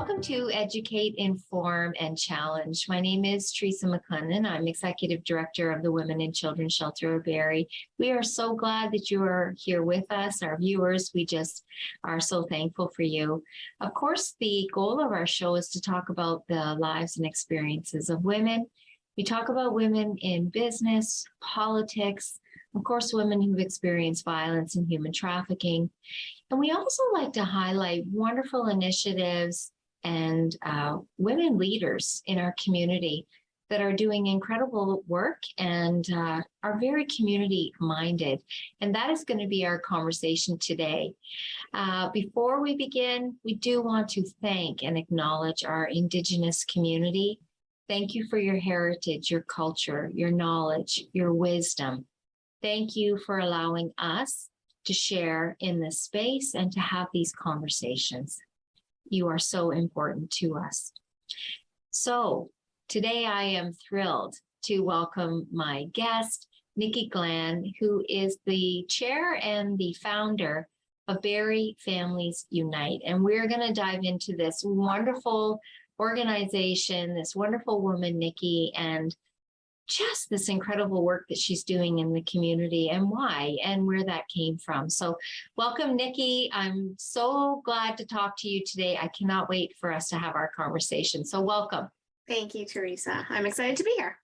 Welcome to Educate, Inform, and Challenge. My name is Teresa MacLennan. I'm Executive Director of the Women and Children's Shelter of Barrie. We are so glad that you are here with us, our viewers. We just are so thankful for you. Of course, the goal of our show is to talk about the lives and experiences of women. We talk about women in business, politics, of course, women who've experienced violence and human trafficking. And we also like to highlight wonderful initiatives and women leaders in our community that are doing incredible work and are very community minded. And that is going to be our conversation today. Before we begin, we do want to thank and acknowledge our Indigenous community. Thank you for your heritage, your culture, your knowledge, your wisdom. Thank you for allowing us to share in this space and to have these conversations. You are so important to us. So today I am thrilled to welcome my guest, Nikki Glenn, who is the chair and the founder of Barrie Families Unite. And we're going to dive into this wonderful organization, this wonderful woman, Nikki, and just this incredible work that she's doing in the community and why and where that came from. So welcome, Nikki. I'm so glad to talk to you today. I cannot wait for us to have our conversation. So welcome. Thank you, Teresa. I'm excited to be here.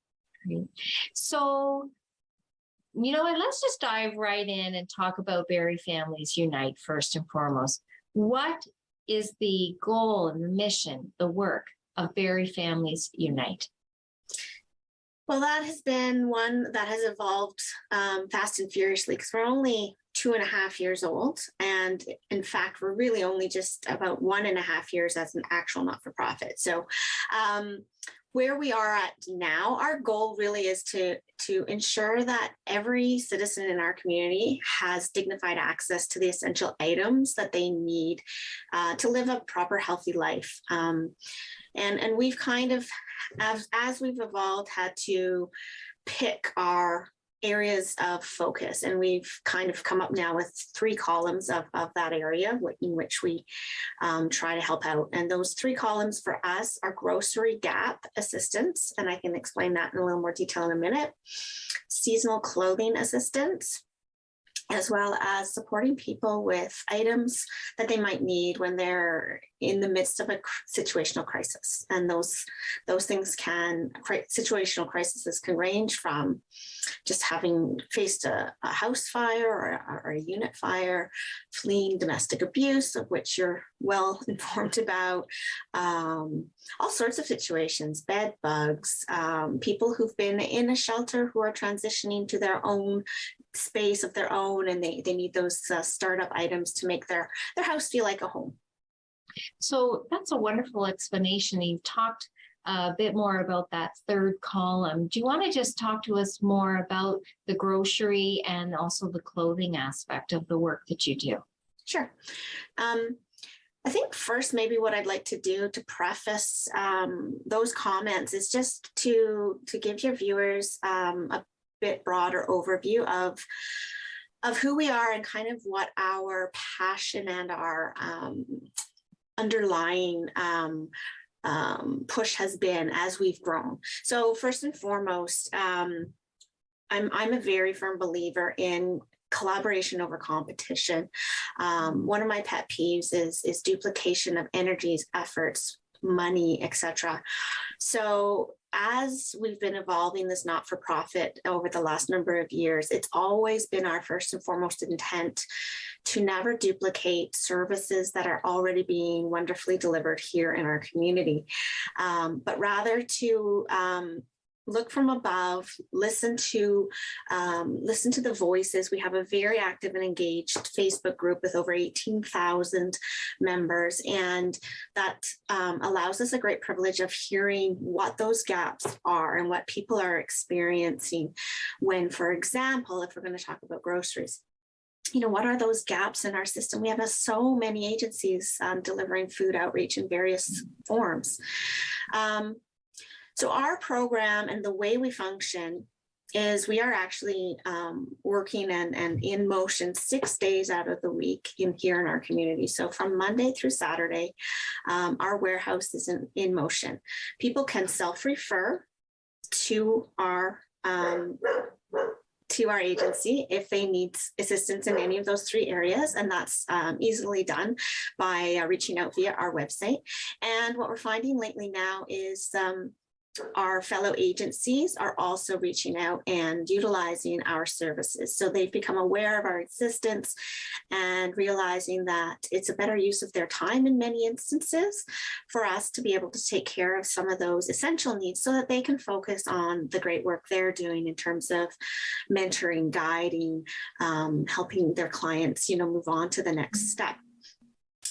Great. So, you know what, let's just dive right in and talk about Barrie Families Unite first and foremost. What is the goal and the mission, the work of Barrie Families Unite? Well, that has been one that has evolved fast and furiously because we're only 2.5 years old. And in fact, we're really only just about 1.5 years as an actual not-for-profit. So where we are at now, our goal really is to ensure that every citizen in our community has dignified access to the essential items that they need to live a proper, healthy life. And we've kind of, as we've evolved, had to pick our areas of focus. And we've kind of come up now with 3 columns of that area in which we try to help out. And those 3 columns for us are grocery gap assistance, and I can explain that in a little more detail in a minute, seasonal clothing assistance, as well as supporting people with items that they might need when they're in the midst of a situational crisis. And those things situational crises can range from just having faced a house fire or a unit fire, fleeing domestic abuse, of which you're well informed about, all sorts of situations, bed bugs, people who've been in a shelter who are transitioning to their own space of their own, and they need those startup items to make their house feel like a home. So that's a wonderful explanation. You've talked a bit more about that 3rd column. Do you want to just talk to us more about the grocery and also the clothing aspect of the work that you do? Sure. I think first, maybe what I'd like to do to preface those comments is just to give your viewers a bit broader overview of who we are and kind of what our passion and our underlying push has been as we've grown. So first and foremost, I'm a very firm believer in collaboration over competition. One of my pet peeves is duplication of energies, efforts, money, etc. So as we've been evolving this not-for-profit over the last number of years, it's always been our first and foremost intent to never duplicate services that are already being wonderfully delivered here in our community, but rather to look from above, listen to the voices. We have a very active and engaged Facebook group with over 18,000 members, and that allows us a great privilege of hearing what those gaps are and what people are experiencing when, for example, if we're going to talk about groceries, what are those gaps in our system? We have so many agencies delivering food outreach in various forms. So our program and the way we function is we are actually working and in motion 6 days out of the week here in our community. So from Monday through Saturday, our warehouse is in motion. People can self-refer to our agency if they need assistance in any of those 3 areas. And that's easily done by reaching out via our website. And what we're finding lately now is our fellow agencies are also reaching out and utilizing our services. So they've become aware of our existence and realizing that it's a better use of their time in many instances for us to be able to take care of some of those essential needs so that they can focus on the great work they're doing in terms of mentoring, guiding, helping their clients, move on to the next step.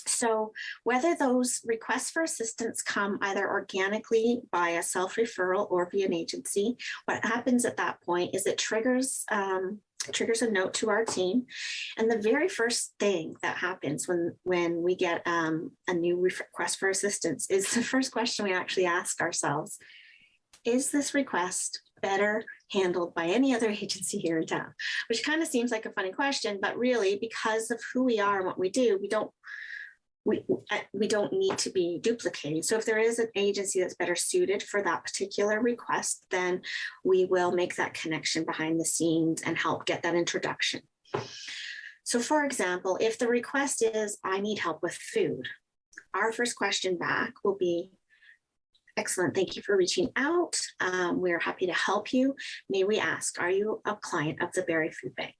So whether those requests for assistance come either organically by a self-referral or via an agency, what happens at that point is it triggers a note to our team. And the very first thing that happens when we get a new request for assistance is the first question we actually ask ourselves: is this request better handled by any other agency here in town? Which kind of seems like a funny question, but really, because of who we are and what we do, we don't need to be duplicated. So if there is an agency that's better suited for that particular request, then we will make that connection behind the scenes and help get that introduction. So for example, if the request is, I need help with food, our first question back will be, excellent, thank you for reaching out. We're happy to help you. May we ask, are you a client of the Barrie Food Bank?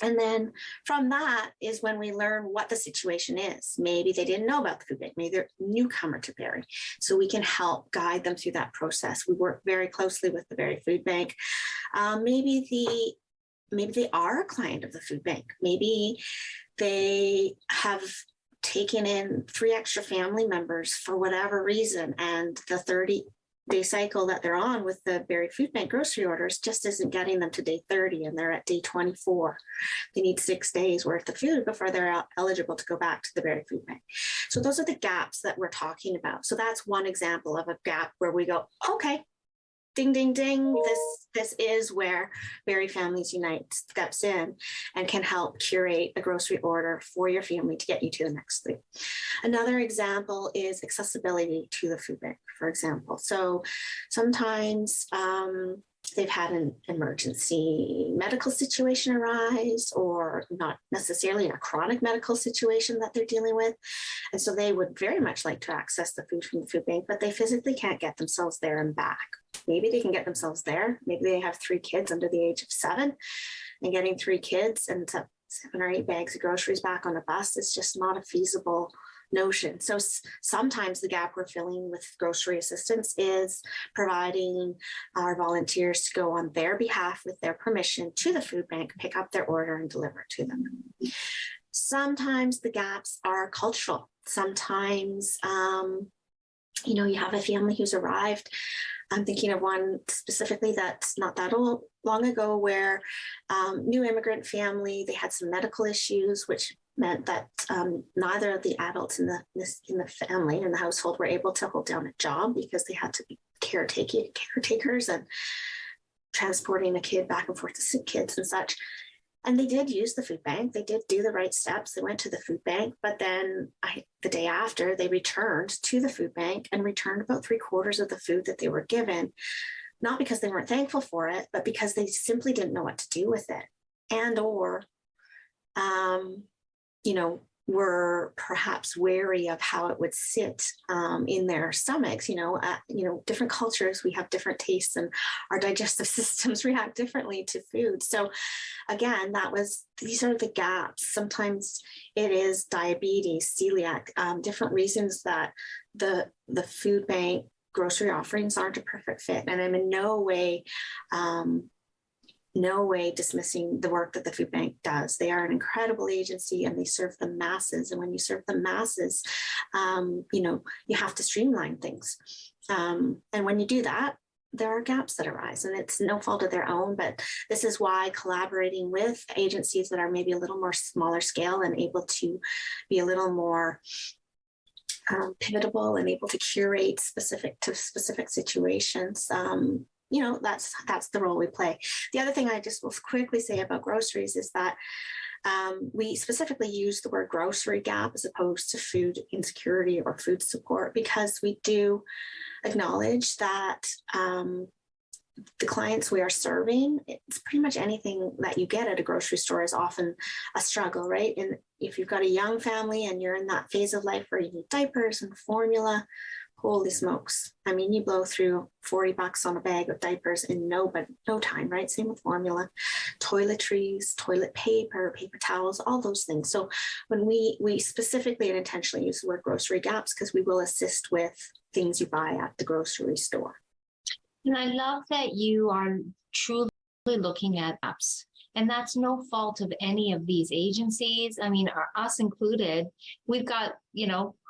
And then from that is when we learn what the situation is. Maybe they didn't know about the food bank. Maybe they're a newcomer to Barrie. So we can help guide them through that process. We work very closely with the Barrie Food Bank. Maybe they are a client of the food bank. Maybe they have taken in 3 extra family members for whatever reason, and the 30-day cycle that they're on with the Barrie Food Bank grocery orders just isn't getting them to day 30, and they're at day 24. They need 6 days worth of food before they're eligible to go back to the Barrie Food Bank. So those are the gaps that we're talking about. So that's one example of a gap where we go, okay, ding, ding, ding. This is where Barrie Families Unite steps in and can help curate a grocery order for your family to get you to the next thing. Another example is accessibility to the food bank, for example. So sometimes they've had an emergency medical situation arise, or not necessarily a chronic medical situation that they're dealing with. And so they would very much like to access the food from the food bank, but they physically can't get themselves there and back. Maybe they can get themselves there. Maybe they have 3 kids under the age of 7, and getting 3 kids and 7 or 8 bags of groceries back on a bus is just not a feasible notion. So sometimes the gap we're filling with grocery assistance is providing our volunteers to go on their behalf with their permission to the food bank, pick up their order and deliver it to them. Sometimes the gaps are cultural. Sometimes, you have a family who's arrived. I'm thinking of one specifically that's not that long ago, where new immigrant family, they had some medical issues, which meant that neither of the adults in the family, in the household, were able to hold down a job because they had to be caretakers and transporting a kid back and forth to sick kids and such. And they did use the food bank. They did do the right steps. They went to the food bank, but then the day after, they returned to the food bank and returned about 3/4 of the food that they were given, not because they weren't thankful for it, but because they simply didn't know what to do with it, and or were perhaps wary of how it would sit in their stomachs. Different cultures, we have different tastes, and our digestive systems react differently to food. So again, these are the gaps. Sometimes it is diabetes, celiac, different reasons that the food bank grocery offerings aren't a perfect fit. And I'm in no way dismissing the work that the food bank does. They are an incredible agency and they serve the masses. And when you serve the masses, you have to streamline things. And when you do that, there are gaps that arise, and it's no fault of their own, but this is why collaborating with agencies that are maybe a little more smaller scale and able to be a little more pivotable and able to curate specific situations that's the role we play. The other thing I just will quickly say about groceries is that we specifically use the word grocery gap as opposed to food insecurity or food support, because we do acknowledge that the clients we are serving, it's pretty much anything that you get at a grocery store is often a struggle, right? And if you've got a young family and you're in that phase of life where you need diapers and formula, holy smokes. I mean, you blow through $40 on a bag of diapers in no time, right? Same with formula, toiletries, toilet paper, paper towels, all those things. So when we specifically and intentionally use the word grocery gaps, because we will assist with things you buy at the grocery store. And I love that you are truly looking at apps. And that's no fault of any of these agencies. I mean, us included, we've got,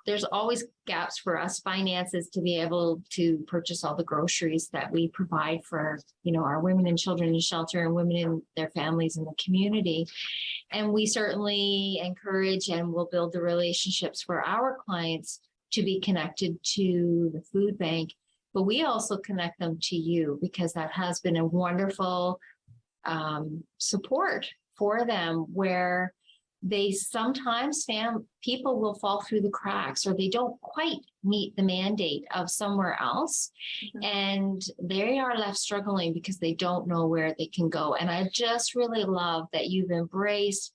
there's always gaps for us finances to be able to purchase all the groceries that we provide for, our women and children in shelter and women and their families in the community. And we certainly encourage and will build the relationships for our clients to be connected to the food bank. But we also connect them to you, because that has been a wonderful support for them, where they sometimes people will fall through the cracks, or they don't quite meet the mandate of somewhere else. Mm-hmm. And they are left struggling because they don't know where they can go. And I just really love that you've embraced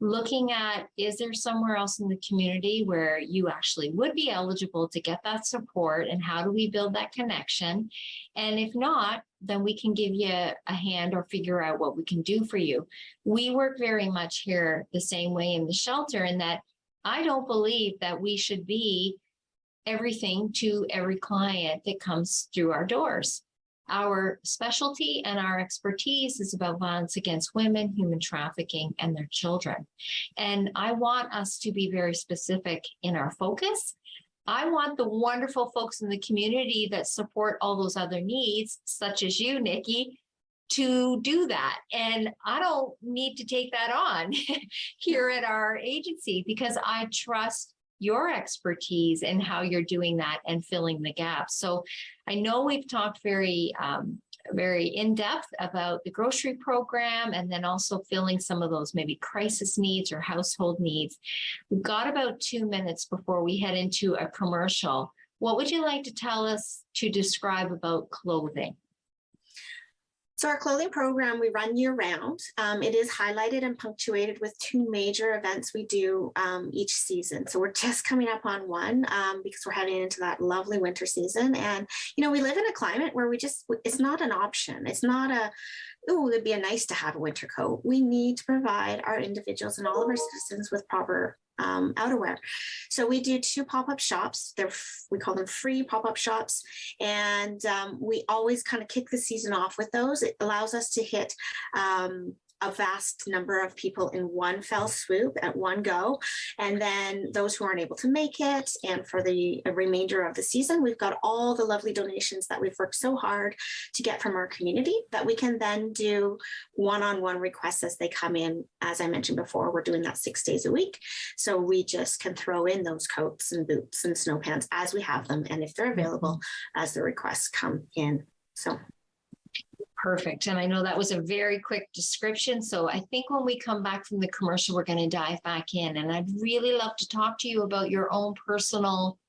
looking at, is there somewhere else in the community where you actually would be eligible to get that support, and how do we build that connection? And if not, then we can give you a hand or figure out what we can do for you. We work very much here the same way in the shelter, in that I don't believe that we should be everything to every client that comes through our doors. Our specialty and our expertise is about violence against women, human trafficking, and their children. And I want us to be very specific in our focus. I want the wonderful folks in the community that support all those other needs, such as you, Nikki, to do that. And I don't need to take that on here at our agency, because I trust your expertise and how you're doing that and filling the gaps. So I know we've talked very in depth about the grocery program, and then also filling some of those maybe crisis needs or household needs. We've got about 2 minutes before we head into a commercial. What would you like to tell us to describe about clothing? So our clothing program, we run year round. It is highlighted and punctuated with 2 major events we do each season. So we're just coming up on one because we're heading into that lovely winter season. And, we live in a climate where it's not an option. It's not it'd be nice to have a winter coat. We need to provide our individuals and all of our citizens with proper outerwear. So we do 2 pop-up shops. We call them free pop-up shops. And we always kind of kick the season off with those. It allows us to hit a vast number of people in one fell swoop at one go. And then those who aren't able to make it, and for the remainder of the season, we've got all the lovely donations that we've worked so hard to get from our community that we can then do one-on-one requests as they come in. As I mentioned before, we're doing that 6 days a week. So we just can throw in those coats and boots and snow pants as we have them, and if they're available, as the requests come in. So perfect. And I know that was a very quick description. So I think when we come back from the commercial, we're going to dive back in. And I'd really love to talk to you about your own personal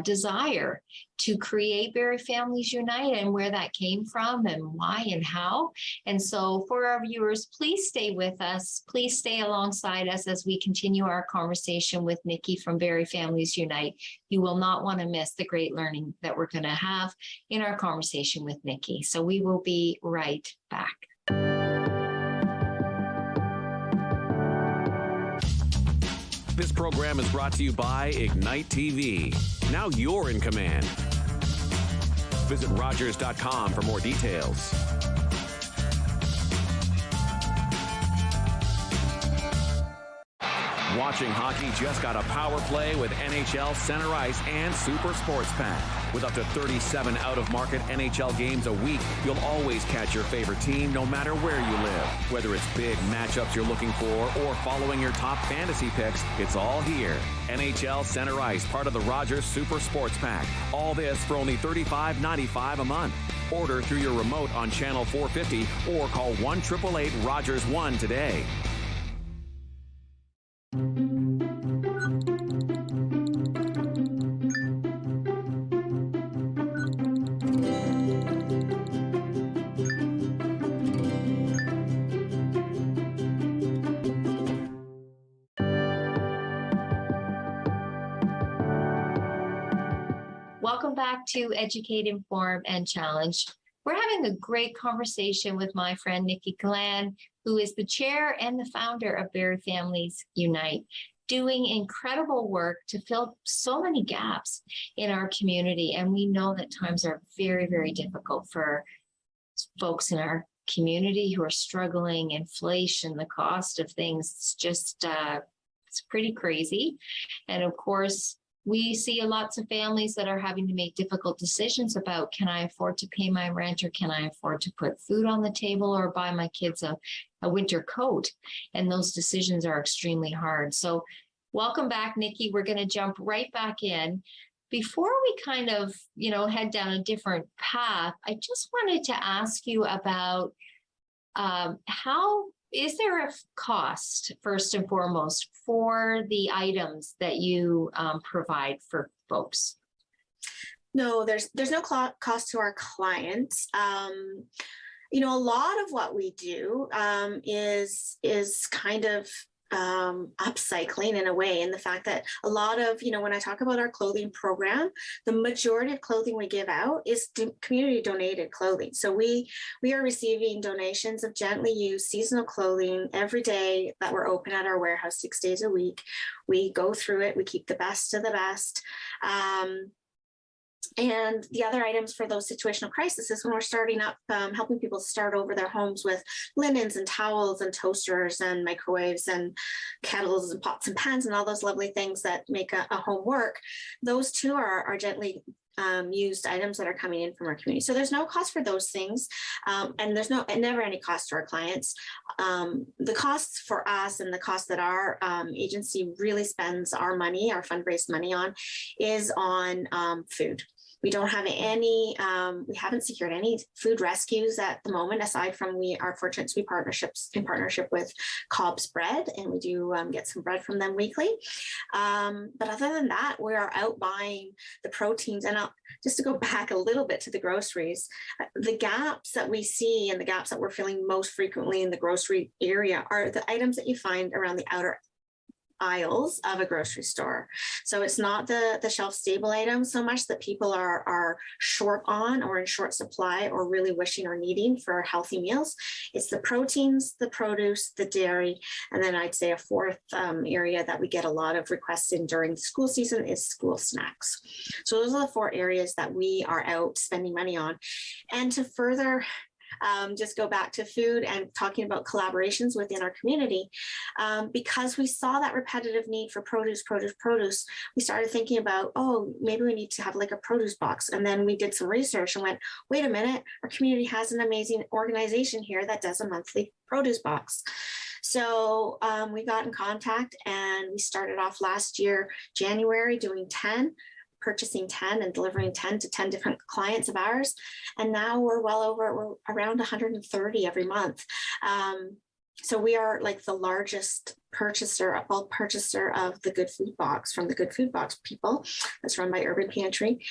desire to create Barrie Families Unite, and where that came from and why and how. And so for our viewers, please stay with us. Please stay alongside us as we continue our conversation with Nikki from Barrie Families Unite. You will not want to miss the great learning that we're going to have in our conversation with Nikki. So we will be right back. This program is brought to you by Ignite TV. Now you're in command. Visit Rogers.com for more details. Watching hockey just got a power play with NHL Center Ice and Super Sports Pack. With up to 37 out-of-market NHL games a week, you'll always catch your favorite team no matter where you live. Whether it's big matchups you're looking for or following your top fantasy picks, it's all here. NHL Center Ice, part of the Rogers Super Sports Pack. All this for only $35.95 a month. Order through your remote on Channel 450 or call 1-888-ROGERS-1 today. Welcome back to Educate, Inform, and Challenge. We're having a great conversation with my friend Nikki Glenn, who is the chair and the founder of Barrie Families Unite, doing incredible work to fill so many gaps in our community. And we know that times are very, very difficult for folks in our community who are struggling, inflation, the cost of things. It's just, it's pretty crazy. And of course, we see lots of families that are having to make difficult decisions about, can I afford to pay my rent, or can I afford to put food on the table or buy my kids a winter coat? And those decisions are extremely hard. So welcome back, Nikki. We're going to jump right back in. Before we kind of, head down a different path, I just wanted to ask you about how is there a cost, first and foremost, for the items that you provide for folks? No, there's no cost to our clients. A lot of what we do is kind of upcycling in a way, in the fact that a lot of, when I talk about our clothing program, the majority of clothing we give out is community donated clothing. So we are receiving donations of gently used seasonal clothing every day that we're open at our warehouse 6 days a week. We go through it. We keep the best of the best. And the other items for those situational crises is when we're starting up, helping people start over their homes with linens and towels and toasters and microwaves and kettles and pots and pans and all those lovely things that make a home work. Those too are gently used items that are coming in from our community. So there's no cost for those things. And there's never any cost to our clients. The costs for us and the cost that our agency really spends our money, our fundraised money on, is on food. We don't have any, we haven't secured any food rescues at the moment, aside from we are fortunate to be in partnership with Cobb's Bread, and we do get some bread from them weekly. But other than that, we are out buying the proteins. And just to go back a little bit to the groceries, the gaps that we see and the gaps that we're filling most frequently in the grocery area are the items that you find around the outer aisles of a grocery store. So it's not the shelf stable items so much that people are short on or in short supply or really wishing or needing for healthy meals. It's the proteins, the produce, the dairy, and then I'd say a fourth area that we get a lot of requests in during the school season is school snacks. So those are the four areas that we are out spending money on. And to further just go back to food and talking about collaborations within our community, because we saw that repetitive need for produce, we started thinking about, maybe we need to have like a produce box. And then we did some research and went, wait a minute, our community has an amazing organization here that does a monthly produce box. So we got in contact and we started off last year, January, purchasing 10 and delivering 10 to 10 different clients of ours. And now we're around 130 every month. So we are like the largest bulk purchaser of the Good Food Box from the Good Food Box people. That's run by Urban Pantry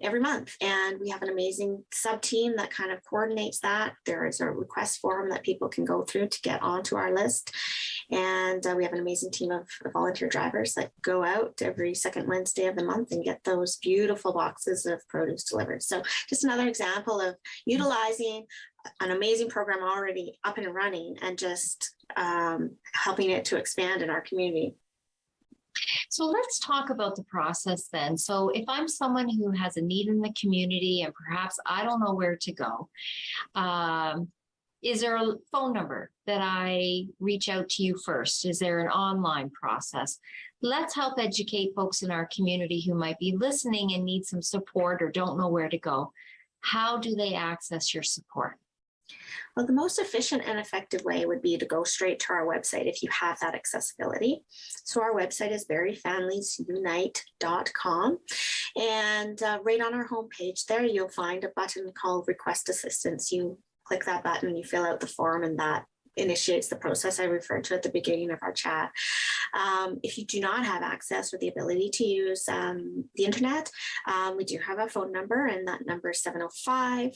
every month. And we have an amazing sub team that kind of coordinates that. There is a request form that people can go through to get onto our list. And we have an amazing team of volunteer drivers that go out every second Wednesday of the month and get those beautiful boxes of produce delivered. So just another example of utilizing an amazing program already up and running and just helping it to expand in our community. So let's talk about the process then. So if I'm someone who has a need in the community and perhaps I don't know where to go, is there a phone number that I reach out to you first? Is there an online process? Let's help educate folks in our community who might be listening and need some support or don't know where to go. How do they access your support? Well, the most efficient and effective way would be to go straight to our website if you have that accessibility. So our website is veryfamiliesunite.com. And right on our homepage there, you'll find a button called Request Assistance. You click that button, you fill out the form, and that initiates the process I referred to at the beginning of our chat. If you do not have access or the ability to use the internet, we do have a phone number, and that number is 705-300-5515.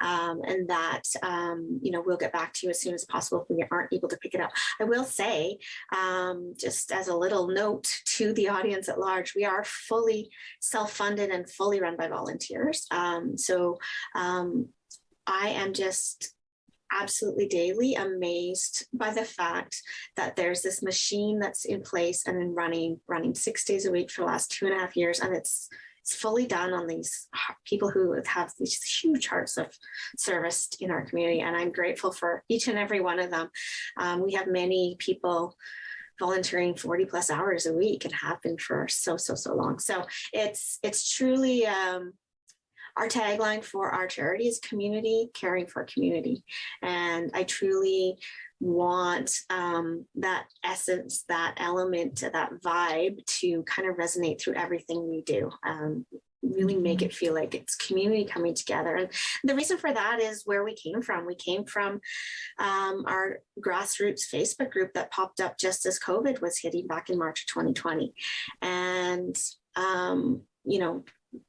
And that, we'll get back to you as soon as possible if we aren't able to pick it up. I will say, just as a little note to the audience at large, we are fully self-funded and fully run by volunteers. I am just absolutely daily amazed by the fact that there's this machine that's in place and running 6 days a week for the last 2.5 years. And it's fully done on these people who have these huge hearts of service in our community. And I'm grateful for each and every one of them. We have many people volunteering 40 plus hours a week and have been for so long. So it's truly, our tagline for our charity is community caring for community. And I truly want that essence, that element, that vibe to kind of resonate through everything we do. Really make it feel like it's community coming together. And the reason for that is where we came from. We came from our grassroots Facebook group that popped up just as COVID was hitting back in March of 2020. And,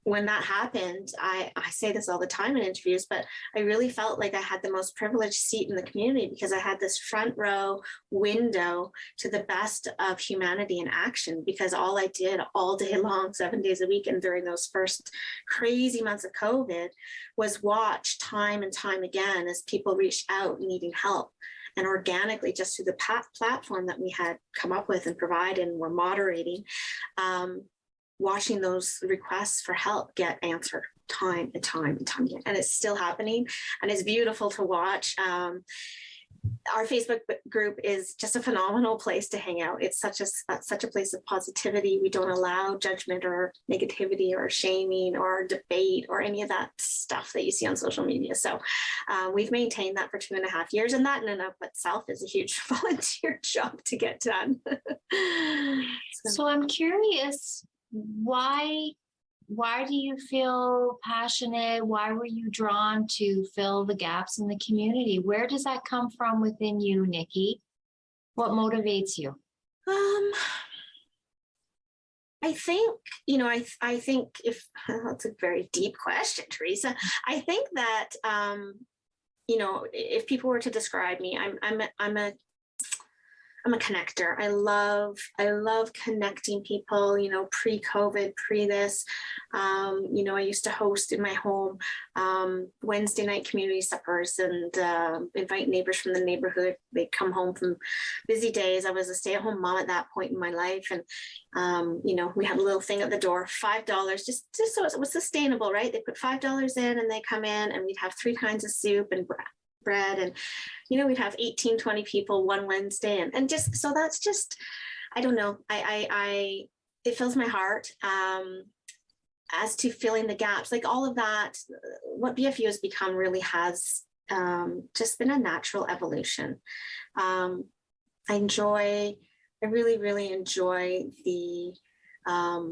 when that happened, I say this all the time in interviews, but I really felt like I had the most privileged seat in the community because I had this front row window to the best of humanity in action, because all I did all day long, 7 days a week, and during those first crazy months of COVID was watch time and time again as people reached out needing help. And organically, just through the platform that we had come up with and provided and were moderating, watching those requests for help get answered time and time again. And it's still happening. And it's beautiful to watch. Our Facebook group is just a phenomenal place to hang out. It's such a place of positivity. We don't allow judgment or negativity or shaming or debate or any of that stuff that you see on social media. So we've maintained that for 2.5 years. And that in and of itself is a huge volunteer job to get done. So I'm curious, why do you feel passionate? Why were you drawn to fill the gaps in the community? Where does that come from within you, Nikki? What motivates you? I think, I think that's a very deep question, Teresa. I think that, if people were to describe me, I'm a connector. I love connecting people, pre-COVID, pre this. I used to host in my home Wednesday night community suppers and invite neighbors from the neighborhood. They'd come home from busy days. I was a stay-at-home mom at that point in my life. And, we had a little thing at the door, $5, just so it was sustainable, right? They put $5 in and they come in and we'd have 3 kinds of soup and bread, and we'd have 18, 20 people one Wednesday, and just so that's just, I don't know, I it fills my heart. As to filling the gaps, like all of that, what BFU has become really has just been a natural evolution. I really, really enjoy the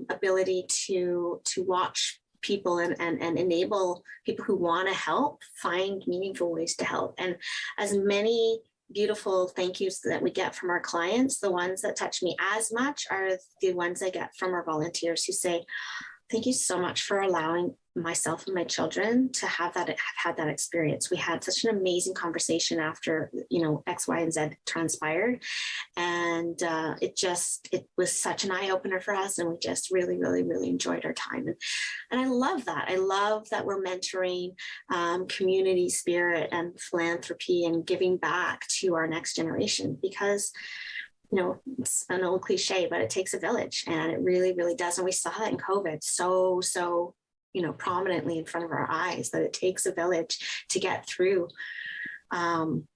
ability to watch people and enable people who want to help find meaningful ways to help. And as many beautiful thank yous that we get from our clients, the ones that touch me as much are the ones I get from our volunteers who say, thank you so much for allowing myself and my children to have had that experience. We had such an amazing conversation after, X, Y, and Z transpired. And it was such an eye opener for us. And we just really, really, really enjoyed our time. And I love that. I love that we're mentoring community spirit and philanthropy and giving back to our next generation, because it's an old cliche, but it takes a village, and it really, really does. And we saw that in COVID so prominently in front of our eyes, that it takes a village to get through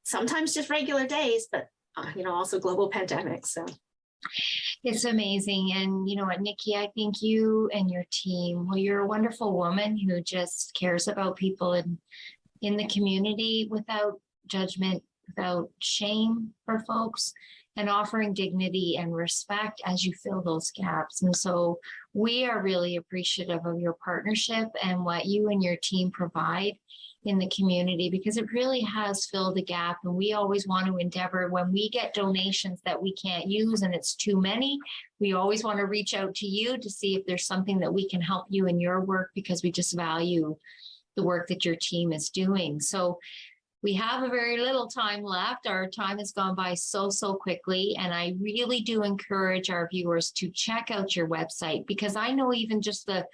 sometimes just regular days, but also global pandemics. So it's amazing. And you know what, Nikki, I think you and your team, well, you're a wonderful woman who just cares about people in the community without judgment, without shame for folks, and offering dignity and respect as you fill those gaps. And so we are really appreciative of your partnership and what you and your team provide in the community, because it really has filled a gap. And we always want to endeavor, when we get donations that we can't use and it's too many, we always want to reach out to you to see if there's something that we can help you in your work, because we just value the work that your team is doing. So we have a very little time left. Our time has gone by so quickly. And I really do encourage our viewers to check out your website, because I know even just the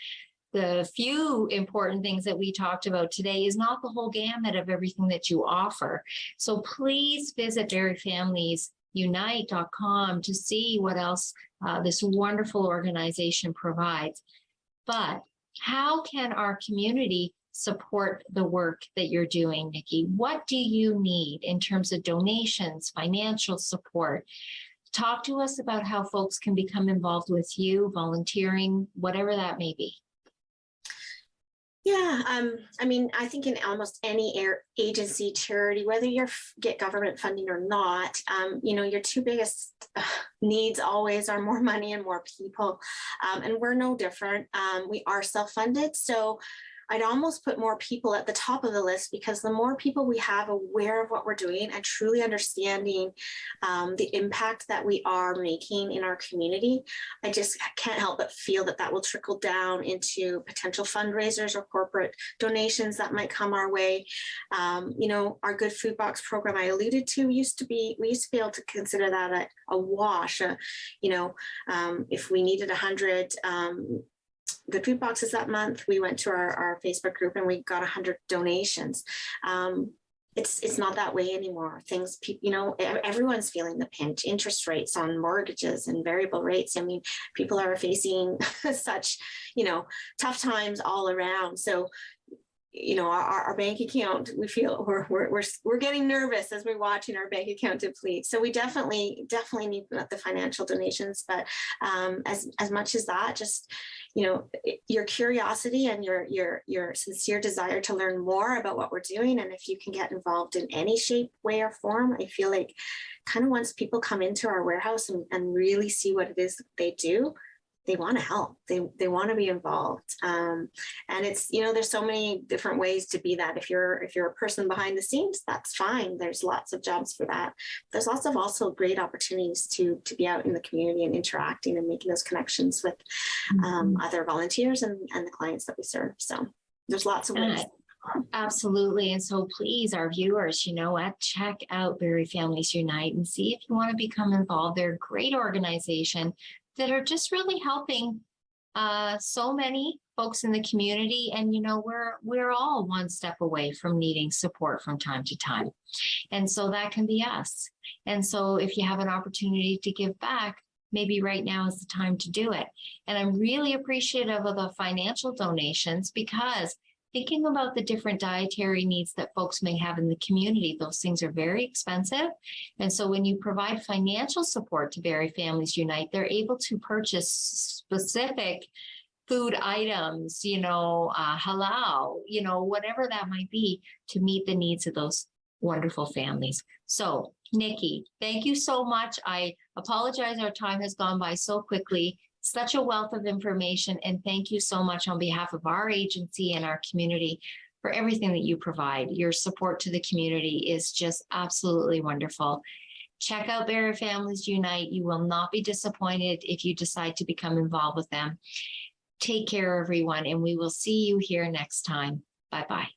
few important things that we talked about today is not the whole gamut of everything that you offer. So please visit veryfamiliesunite.com to see what else this wonderful organization provides. But how can our community support the work that you're doing, Nikki? What do you need in terms of donations, financial support? Talk to us about how folks can become involved with you, volunteering, whatever that may be. Yeah, I think in almost any agency, charity, whether you get government funding or not, your two biggest needs always are more money and more people. And we're no different. We are self-funded. So I'd almost put more people at the top of the list, because the more people we have aware of what we're doing and truly understanding the impact that we are making in our community, I just can't help but feel that will trickle down into potential fundraisers or corporate donations that might come our way. Our Good Food Box program I alluded to we used to be able to consider that a wash. If we needed 100 Good Food Boxes that month, we went to our Facebook group and we got 100 donations. It's not that way anymore. Everyone's feeling the pinch. Interest rates on mortgages and variable rates. People are facing such, tough times all around. So, our bank account, we feel we're getting nervous as we're watching our bank account deplete. So we definitely need the financial donations, but as much as that, just your curiosity and your sincere desire to learn more about what we're doing, and if you can get involved in any shape, way, or form, I feel like kind of once people come into our warehouse and really see what it is that they do, they want to help. They want to be involved. And it's, there's so many different ways to be that. If you're a person behind the scenes, that's fine. There's lots of jobs for that. There's lots of also great opportunities to be out in the community and interacting and making those connections with other volunteers and the clients that we serve. So there's lots of ways. Absolutely. And so please, our viewers, check out Berry Families Unite and see if you want to become involved. They're a great organization that are just really helping so many folks in the community. And, we're all one step away from needing support from time to time. And so that can be us. And so if you have an opportunity to give back, maybe right now is the time to do it. And I'm really appreciative of the financial donations, because thinking about the different dietary needs that folks may have in the community, those things are very expensive. And so when you provide financial support to Berry Families Unite, they're able to purchase specific food items, halal, whatever that might be, to meet the needs of those wonderful families. So, Nikki, thank you so much. I apologize, our time has gone by so quickly. Such a wealth of information, and thank you so much on behalf of our agency and our community for everything that you provide. Your support to the community is just absolutely wonderful. Check out Berry Families Unite. You will not be disappointed if you decide to become involved with them. Take care, everyone, and we will see you here next time. Bye-bye.